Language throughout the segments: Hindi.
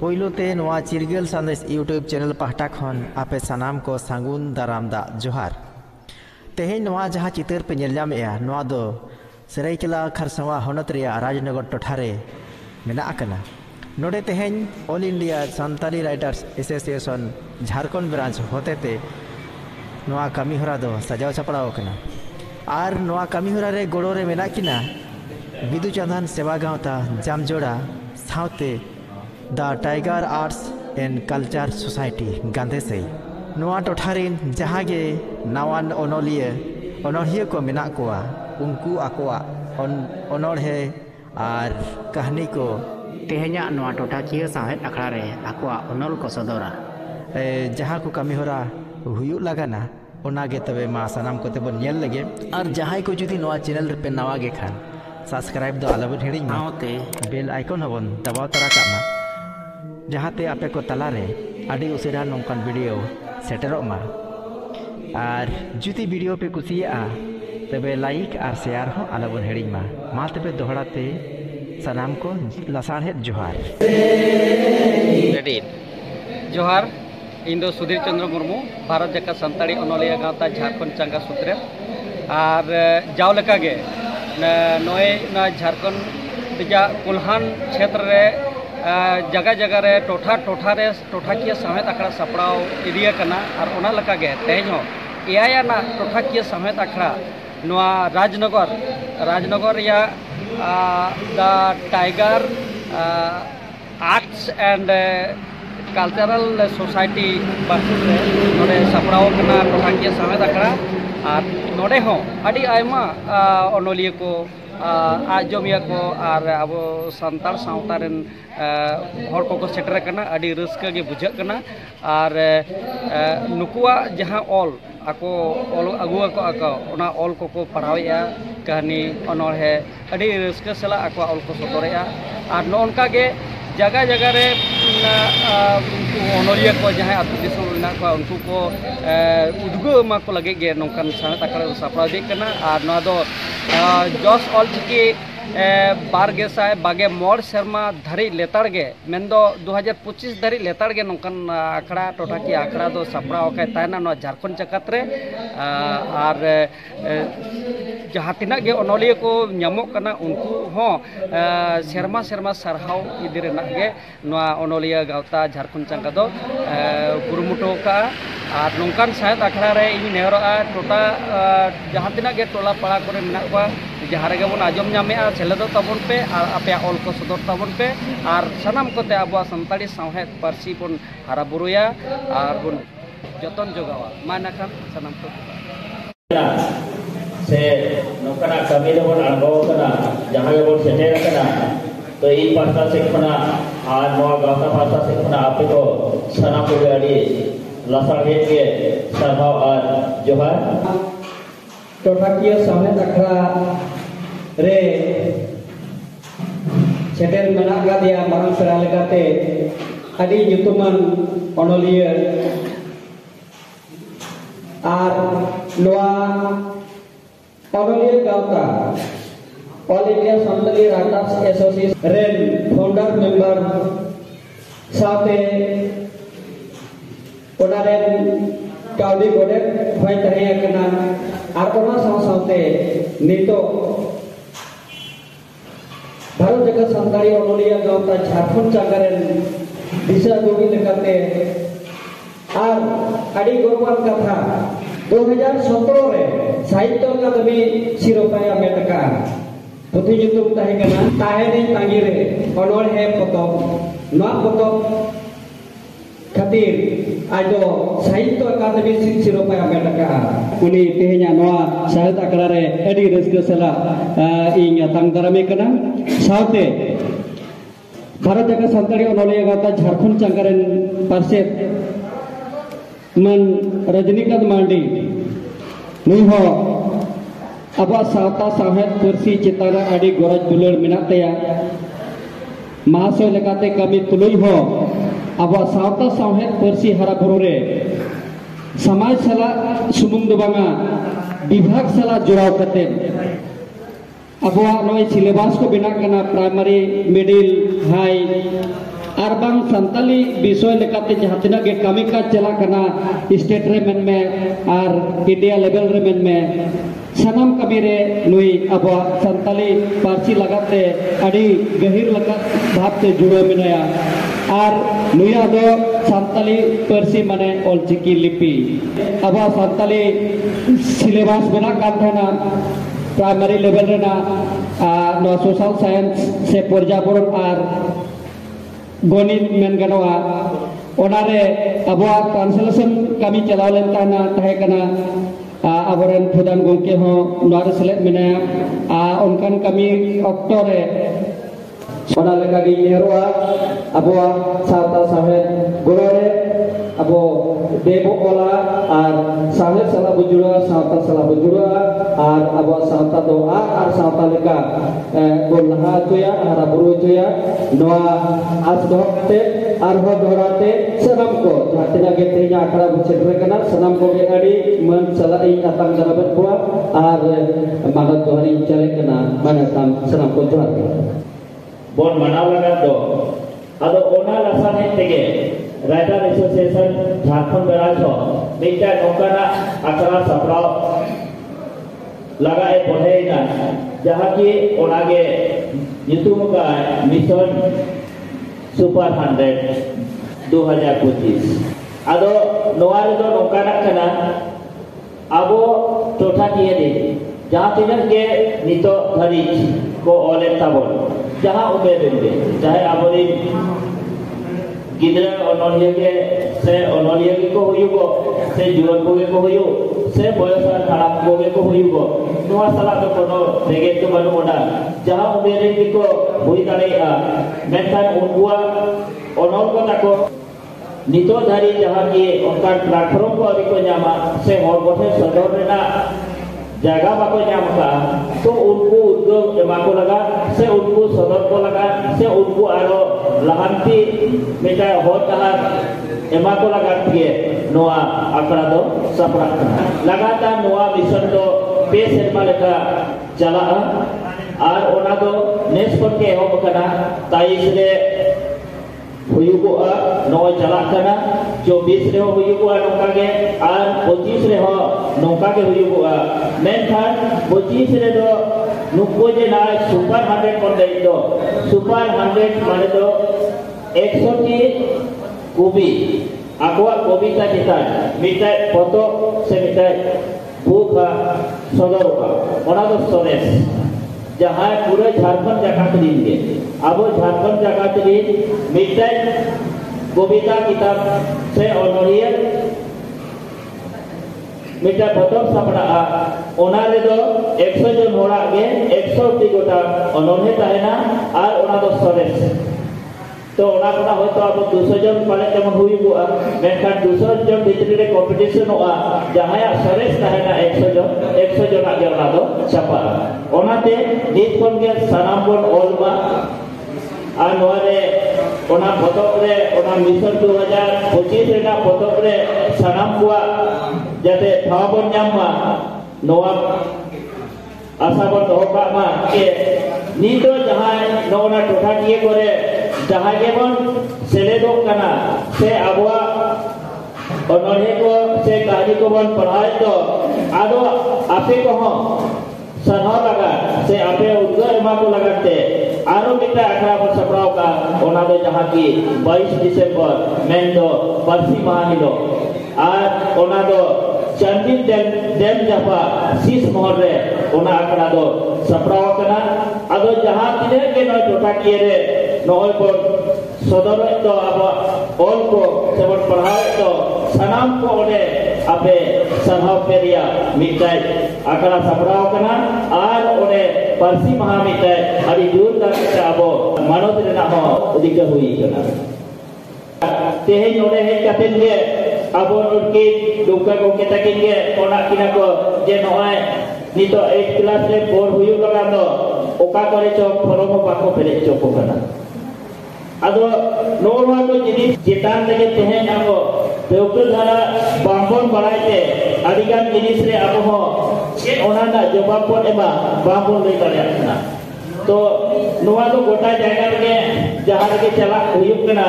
पोइलोते नोआ चिरगल संदेश यूट्यूब चैनल पाहटा खन आपे सनाम को सांगुन दाराम दा जोहार तेहें नोआ जहाँ चितर पे नेलजामेया नोआ दो सराइकेला खरसवा होनत रिया राजनगर टोठारे मेना आकना नोडे तेहें all India Santali writers association Jharkhand branch होतेते नोआ कामी होरा दो सजाव चपड़ाव कना आर नोआ कामी होरा रे गोड़ो रे मेना किना बिदु चंदन सेवा गांवता जामजोड़ा साउते the tiger arts and culture society गांधेसई नोआ टोठारिन जहागे नावान ओनोलिया को मेना कोआ उनको आकोआ ओनोड़े और कहानी को तेहना नोआ टोठाकिया साहेब अखड़ा रे आकोआ ओनोल को सदोरा जहाँ को कमी होरा हुयु लगाना ओनागे तबे मा सनाम को तेबन नेल लगे और जहाँ को जुदी नोआ चैनल पे नवागे खान सब्सक्राइब दो आलबन हेडिंग माते बेल आइकन हबन दबाव तरा कामा जहाँ ते आपे को तलारे आदि उसेरा नौकान वीडियो सेटरों मा और जुदी वीडियो पे कुसिया तबे लाइक और शेयर हो आलबन हेडिंग मा तबे दोहराते सनाम को लसाड़े जोहार जोहार इन दो सुधीर चंद्र मुर्मू भारत जका संताड़ी अनोलिया गांवता झारखंड चंगा सूत्रे और जाव लेका गे नोए झारखंड दिजा कुल्हान क्षेत्र रे जगह जगह रे टोठाकिया समेत अखड़ा सपड़ाव इदिया कना और ओना लका गे तेज हो एया ना टोठाकिया समेत अखड़ा नोआ राजनगर या the tiger arts and cultural society बासुर रे नोडे सपड़ाव कना टोठाकिया समेत अखड़ा और नोडे हो अड़ी आयमा ओनोलिया को आजमिया को और अब संताल सावता रेन हर को सेटर कना अड़ी रस्का गे बुझा कना और नुकुआ जहाँ ऑल आको ऑल अगुआ को आको ओना ऑल को पढ़ावेया कहानी अनोड़े अड़ी रस्का सला आको ऑल को सदरेया और नोनका गे जगह जगह रे ओनोलिया को जहाँ आतु दिसम मेना को उनको को उद्गो को लगे गे नौकान साथ आकड़ा सापड़ा दी कना और नोआ दो जस ऑल चिकी बार गेसाय बागे मोड़ शर्मा धरी लेताड़ गे मेनदो 2025 धरी लेताड़ गे नौकान आखड़ा टोठाकी आखड़ा दो सापड़ा ओके तायना नोआ झारखंड चकत रे और जहाँ तिना गे ओनोलिया को नामो कना उनको हो सेरमा सरहाव इदी रेना गे नोआ ओनोलिया गावता झारखंड चंगा दो कुरुमुटो का और नौकान साथ आखड़ा रे इन नेहरोआ टोटा जहाँ तिना गे टोला पड़ा करे मेना को जहाँ रे बन आजम नामेआ सेलेदो तबन पे और आपे ऑल को सदर तबन पे और सनाम कोते अब सानताड़ी सावहेद पारसी बन हारा बुरुया और बन जतन जोगावा माना खान सनाम को से नौकरा कमी बन आगो कना जहाँ बन सेटेर कना तो इन पासा से खना और नोआ गावता पासा से खना आपे को सनाम को अड़ी लसाड़े के सरभाव और जोहार टोठाकिया सावहेद अखड़ा रे सेटेर मेना गादिया मारंग पेरा लेकाते अड़ी युतुमान ओनोलिया और नोआ ओनोलिया गावता all India Santali writers association रेन फाउंडर मेंबर साथे ओनारेन काउदी गोडे होय तहे कना और ओना साथे नितो भारत जगह सान्ताली ओनोलिया गावता झारखंड चागारेन दिशा जोगी लेकाते और अड़ी गौरवान कथा 2017 रे साहित्य अकादमी सिरोपा मेटका पुथि जुतुम ताहे कना ताहेने तांगी रे ओनोल है पतब नोआ पतब खातिर आज दो साहित्य अकादमी सिरोपा मेटका उनी तेहना नोआ साहित्य अखड़ा रे अड़ी रस्का सला इन तांग दारामे कना साथे भारत जगह सान्ताड़ी ओनोलिया गावता झारखंड चंगारेन पारसे मन रजनीकांत मांडी नुई हो अब सावता साहेद पारसी चितान अड़ी गरज दुलर मेना तया महाशय लेकाते कमी तुलुई हो अब सावता साहेद पारसी हरा बुरु रे समाज सला सुमुंग दो बांगा विभाग सला जुड़ाव कते अब नई सिलेबास को बिना कना प्राइमरी मिडिल हाई आर बांग संताली विषय लेकाते जहां तिना के कमी का चला कना स्टेट रे मेन में आर इंडिया लेवल रे मेन में सनम कमी रे नुई अब संताली पार्सी लगाते अड़ी गहिर लगा भावते जुड़ो मिनाया आर नुया दो संताली पार्सी माने ऑलचिकी लिपि अब संताली सिलेबस बना काम था प्राइमरी लेवल रे ना नो सोशल साइंस से पर्यावरण आर गणित मेन गनवा ओनारे अबवा ट्रांसलेशन कमी चलाव लेन ताना तहे कना अबरेन प्रधान गंके हो नोर सेलेद मेना उनकान कमी ऑक्टो रे ओना लेका गी नेहरुआ अबवा सावता साहे गुरोरे अबो देबो ओला आर साहे सला बुजुड़ा सावता सला बुजुड़ा आर अबो सावता दो आर सावता लेका गोलहा तुया हरा बुरु तुया नोआ आज दोते आर हो दोराते सनम को जातिना के तेजा आखड़ा बुचेtre kana सनम को के अड़ी मन सलाई अतंग जनाबत बुआ आर मागत दोहरी चले kana mana tam सनम को जोहार बोन मनाव लगा दो अदो ओना लसन हे तेगे राइटर एसोसिएशन झारखंड राजो मिटा नौकरा अकरा सप्राव लगाए पढ़ेना जहां की ओनागे युतुम का मिशन सुपर 100 2025 अदो नोआर दो नौकरा कना अबो टोठा किए दे जहां तिनन के नितो धरी को ओले ताबो जहां उमेर दे चाहे आबोरी गिद्रा अनोलिया के से अनोलिया के को हुयुगो से जुवन को हुयु से बयसार खराब को हुयुगो नोआ सला तो कोनो देगे तो बनुना जहां उमेर के को हुई दाड़ेया मेथान उनकुआ अनोल को ताको नितो धारी जहां की उनका प्लेटफॉर्म को अभी को जामा से और गोठे सदर रेना जगह बाको जाम का तो उनको उद्योग एमाको लगा से उनको सदर को लगा से उनको आरो लहांती मेटा होता एमाको लगा के नोआ आकड़ा दो सपरा लगातार नोआ मिशन दो पे सेरमा लेका चला आर ओना दो नेक्स्ट पर के हो बकना 23 रे हुयुगोआ नो चला कना 24 रे हुयुगोआ नोका के आर 25 रे हो नोका के हुयुगोआ मेनखान 25 रे दो नुको जे ना सुपर 100 कोन दे दो सुपर 100 माने दो 100 की कवि आगवा कविता चिता मिटाय फोटो से मिटाय बुक सदरवा ओना दो सोरेस जहां पूरे झारखंड जगह दिन के अब झारखंड जगह दिन मिटाई कविता किताब से अनोलिया मिटा बतम सापड़ा ओना रे दो 100 जन होड़ा के 100 टी गोटा अनोले ताहेना आर ओना दो सरेस तो ओना कोना होतो अब 200 जन पाले तमन हुइबो मेनखान 200 जन भितरी रे कंपटीशन होआ जहाया सरेस ताहेना 100 जन आगे ओना दो छापा ओनाते नित कोन के सनाम बोन ओलमा आ नोरे ओना फटोक रे ओना मिशन 2025 रेना फटोक रे सनाम बुआ जाते थाबन ᱧᱟᱢᱟ नोआ आशा बन दोका मा के नितो जहां नोना टोठा किए करे जहां के बन सेलेदो कना से अबवा ओनहे को से कहानी को बन पढ़ाए तो आदो आपे को हो सनह लगा से आपे उद्गर मा को लगाते आरो मिटा अखरा पर सप्राव का ओना दो जहां की 22 दिसंबर मेन दो परसी महाहिलो आर ओना दो चंदिन देम जापा शीश मोहर रे ओना आकड़ा दो सप्राव कना आदो जहां तिने के न टोटा किए रे नय पर सदर तो अब ऑल को सेवन पढ़ाए तो सनाम को ओने आपे सभाव पेरिया मिटाई आकड़ा सप्राव कना आर ओने परसी महा मिटाई अड़ी दूर तक आबो मानव रेना हो उदिक हुई कना तेहे ओने हे कतेन के आबो उनकी दुका को के तकिन के ओना किना को जे नय नितो 8 क्लास रे बोर हुयु लगा दो ओका करे चो फॉर्म बाको पेरे चो को कना आदो नोवा को जिनिस जेतान लगे तेहे आबो बेउकुल धारा बांबन बड़ाइते अधिकान जिनिस रे आबो हो ओना ना जवाब को एबा बांबन ले करे ना तो नोवा तो गोटा जायगा रे जहां जहाँ रे चला हुयुक कना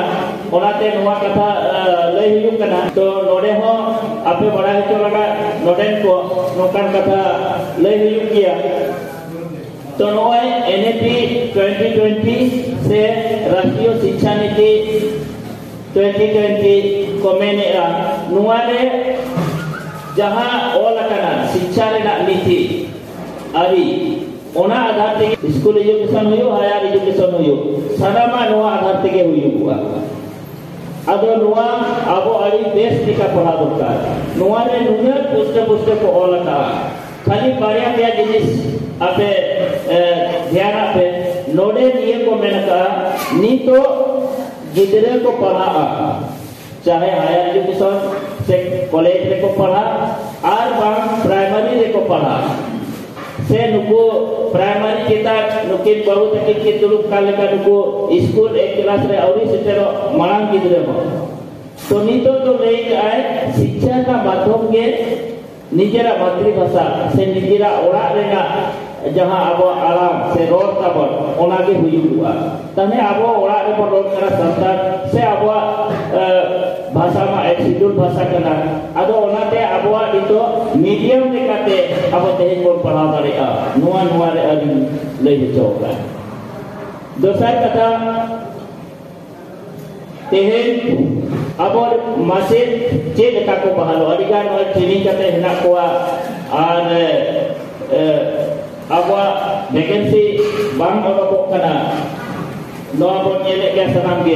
ओनाते नोआ कथा लय हुयुक कना तो नोडे हो आपे बड़ा हिचो लगा नोडेन को नोकान कथा लय हुयुक किया तो नोए NEP 2020 से राष्ट्रीय शिक्षा नीति 2020 को मैंने नुआरे जहाँ ओलकना शिक्षा रेना नीति अभी ओना आधार ते स्कूल एजुकेशन हुयो हायर एजुकेशन हुयो सानामा नोआ आधार ते हुयो हुआ अदो नोआ आबो अड़ी बेस टिका पढ़ा दरकार नोआ रे नुना पुष्ट को ओलका खाली बारिया पे जिनिस आपे ध्यान पे नोडे निये को मेनका नी तो गिदरे को पढ़ा चाहे हायर एजुकेशन से कॉलेज रे को पढ़ा आर बांग प्राइमरी रे को पढ़ा से नुको प्राइमरी किता नुकिन बहु तक के दुलुक काले का नुको स्कूल एक क्लास रे औरी सेटेरो मांग गिदरे हो तो नीतो तो ले आए शिक्षा का माध्यम के निजेरा मातृभाषा से निजेरा ओड़ा रेना जहाँ आबो आराम से रोड ताबन ओना के हुयुआ तने आबो ओड़ा रे पर रोड करा संतान से आबो भाषा मा एक शिड्यूल भाषा कना आदो ओनाते आबो दितो मीडियम लेकाते आबो तेहे को पढ़ा दाड़ेआ नुआ रे अदि लई हिचोका दोसर कथा तेहे आबो मासे चे लेका को बहालो अदिगान और ट्रेनिंग कते हेना कोआ और आबो वैकेंसी बांग ओडो कना नोआ बोन येले के सनाम गे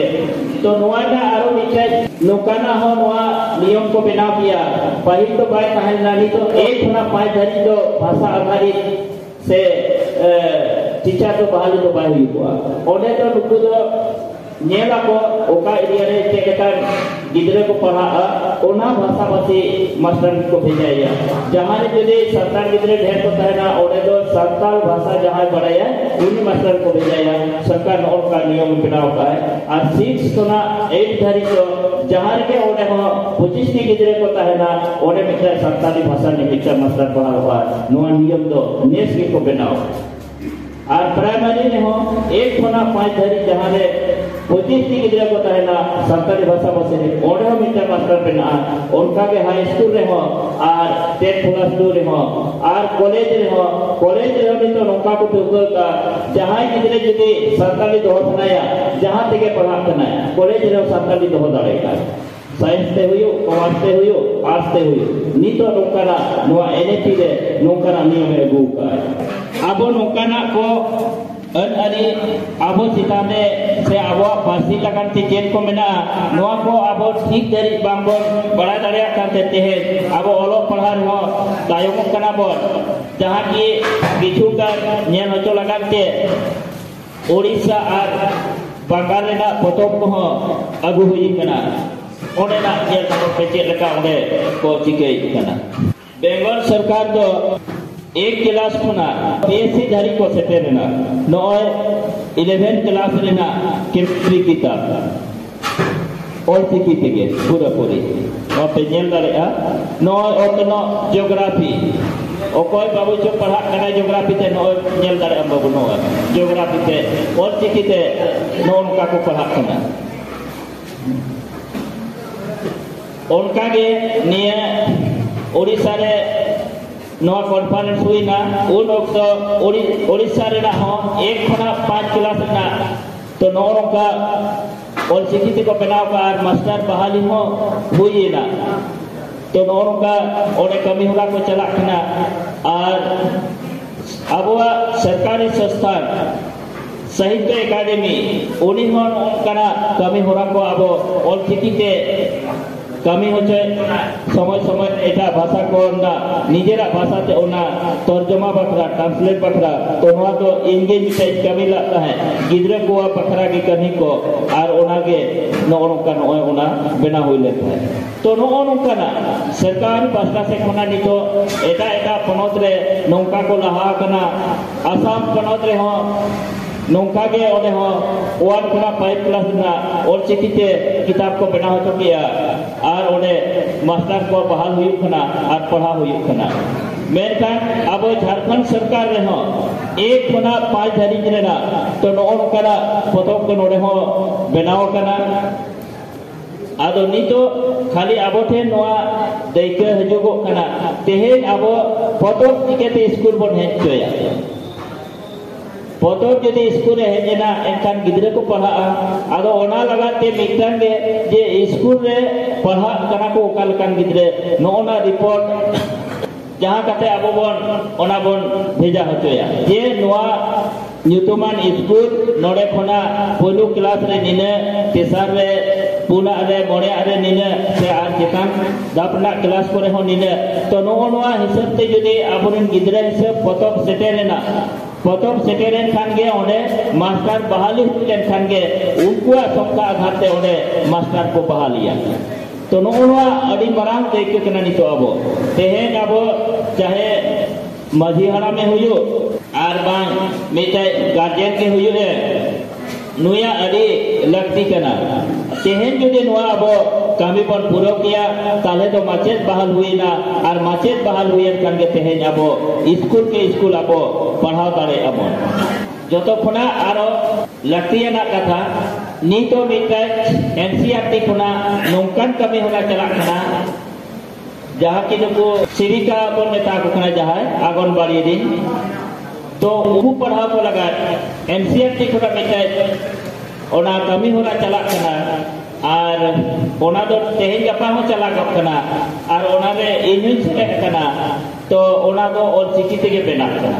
तो नोआ ना आरो निचे नोकाना हो नोआ नियम को बना दिया पहिल तो बाय कहना नहीं तो एक होना 5 धरी तो भाषा आधारित से टीचर तो बहाली तो बाय हुआ ओडे तो नुकु तो नेला को ओका एरिया रे चेकटार गिदरे को पढ़ा ओना भाषा भाषी मास्टर को भेजाया जहां रे जदे संतान गिदरे ढेर को तहना ओडे तो संताल भाषा जहां पढ़ाया उन्हीं मास्टर को भेजाया सरकार और का नियम बनाव का है और 6 कोना 8 धरी को जहां रे ओडे हो 25 टी गिदरे को तहना ओडे मित्र संताली भाषा ने मित्र मास्टर पढ़ा हुआ नो नियम तो नेस के को बनाव और प्राइमरी ने हो 1 कोना 5 धरी जहां रे 25 टी गिदरे को तहना सरकारी भाषा भाषे ओडे मित्र मास्टर पेना उनका के हाई स्कूल रे हो और 10+2 रे हो और कॉलेज रे हो तो नौका को टुकल का जहां गिदरे जदी सरकारी दोह बनाया जहां तके पढ़ा बनाया कॉलेज रे सरकारी दोह दाड़ेगा साइंस ते हुयो कॉमर्स ते हुयो आर्ट्स ते हुयो नीतो नौकाना नोआ NEP रे नौकाना नियम एगु का आबो नौकाना को अनअरी आबो चिताने से आबो फांसी लगन ती जेल को मेना नोआ को आबो ठीक दरी बांगो बड़ा दरिया करते ते आबो ओलो पढ़ार हो तायम कना बो जहां की किछु का नेन होचो लगाते ओडिशा और बंगाल रेना पतोब को अगु हुई कना ओने ना जेल को पेचे लगा ओने को चिके कना बेंगल सरकार तो एक क्लास खुना PSC धरी को सेटे ना नोय 11 क्लास रेना केमिस्ट्री किताब और सिकी तेगे पूरा पूरी और पे नेल दारेआ नोय ओतनो ज्योग्राफी ओकोय बाबू जो पढ़ा कना ज्योग्राफी ते नोय नेल दारेआ बाबू नोय ज्योग्राफी ते और सिकी ते नोन का को पढ़ा कना उनका के निये ओडिशा रे नोआ कॉन्फ्रेंस हुई ना उन वक्त ओडिशा रे ना हो 1 खना 5 क्लास ना तो नोरों का और शिक्षित को बनाव का मास्टर बहाली हो हुई ना तो नोरों का और कमी होगा को चला खना और अब सरकारी संस्थान साहित्य एकेडमी उन्हीं उनका कमी होगा को अब और शिक्षित कमी होचे समय समय एटा भाषा को ना निजेरा भाषा ते ओना तर्जमा बखरा ट्रांसलेट बखरा तो नोआ तो इंगेज मिटाई कमी लगता है गिदरे को बखरा की कहीं को और ओना के नोका नोय ओना बना हुई लेता है तो नोका ना सरकार पास्ता से कोना नितो एटा पनोत रे नौका को लहा कना आसाम पनोत रे हो नौका के ओने हो 1 खुना 5 क्लास ना और चिकिते किताब को बना हो किया और ओने मास्टर को बहाल हुई खना और पढ़ा हुई खना मेनखान अब झारखंड सरकार रे हो 1 खना 5 धारी रेना तो नोकरा पतोब को नोडे हो बनाव कना आदो नितो खाली आबो ठे नोआ दैके हजुगो कना तेहे आबो पतोब चिकेते स्कूल बन हेचोया पतोब जदि स्कूल हेजना एनखान गिद्रे को पढ़ा आदो ओना लगाते मिक्तान जे स्कूल रे पढ़ा कना को ओकाल कान गिद्रे नोना रिपोर्ट जहाँ कते आबो बन ओना बन भेजा हचोया जे नोआ न्यूतमान स्कूल नोडे खना पहलू क्लास रे निने तेसार रे पुना रे मोड़े रे निने से आर चितान दापना क्लास करे हो निने तो नोआ हिसाब ते जदि आबोरन गिद्रे हिसाब पतोब सेटेरेना पतोब सेटेरेन खान गे ओडे मास्टर बहाली हुलेन खान गे उनकुआ सबका आधार ते ओडे मास्टर को बहालिया तो नोआ अड़ी मरांग देखे कना नितो आबो तेहेन आबो चाहे माझी हरा में हुयो आर बांग मिटे गार्जियन के हुयो है नुया अड़ी लगती कना तेहेन जदि नुआ आबो कमी बन पूरा किया ताले तो माचेत बहाल हुई ना और माचेत बहाल हुई कान के तेहेन आबो स्कूल आबो पढ़ाव दारे आबो जतो खुना आरो लगती ना कथा नीतो मिटे एनसीईआरटी खुना नोंकान कमी होला चला खना जहाँ की नुकु सेविका बन मेता को खना जहाँ आंगनबाड़ी दिन तो उहु पढ़ाव को लगा एनसीईआरटी खुना मिटे ओना कमी होला चला खना और ओना दो तेहेन गपा हो चला गप खना और ओना रे इंग्लिश से खना तो ओना दो और चिकी के बेना खना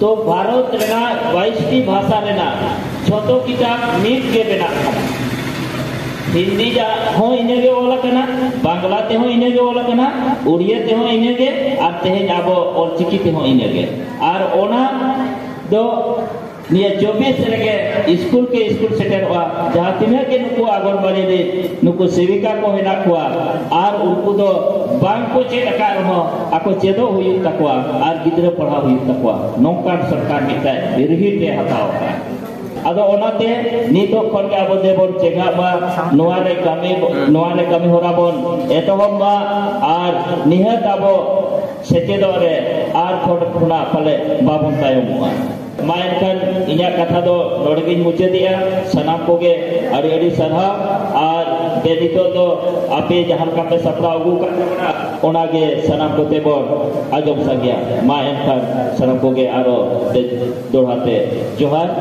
तो भारत रेना 22टी भाषा रेना छोटो किताब मीट के बेना खना हिंदी जा हो इनेगे ओला कना बांग्ला ते हो इनेगे ओला कना उड़िया ते हो इनेगे और तेहेन आबो और चिकी ते हो इनेगे और ओना दो निया 24 रेगे स्कूल सेटर हुआ जहाँ तिना के नुकु आंगनबाड़ी रे नुकु सेविका को हेना कुआ और उनको दो बांग को चेक का रहो आको चेदो हुई तकवा और गिद्रे पढ़ा हुई तकवा नौकान सरकार मिटा बिरही ते हताओ आदो ओनाते नितो खन के आबो देबन चेगा बा नोआ रे कमी होरा बन एतोहम बा और निहत आबो सेचेदो रे आर खोट खुना फले बाबन तायमुआ मायनखान इन्या कथा दो नोडगिन मुचेदिया सनाम कोगे अड़ी अड़ी सरहा और बेदितो तो आपे जहां का पे सपड़ा अगु का ओनागे सनाम कोते बोर आजम सगिया मायनखान सनाम कोगे आरो दोहाते जोहार।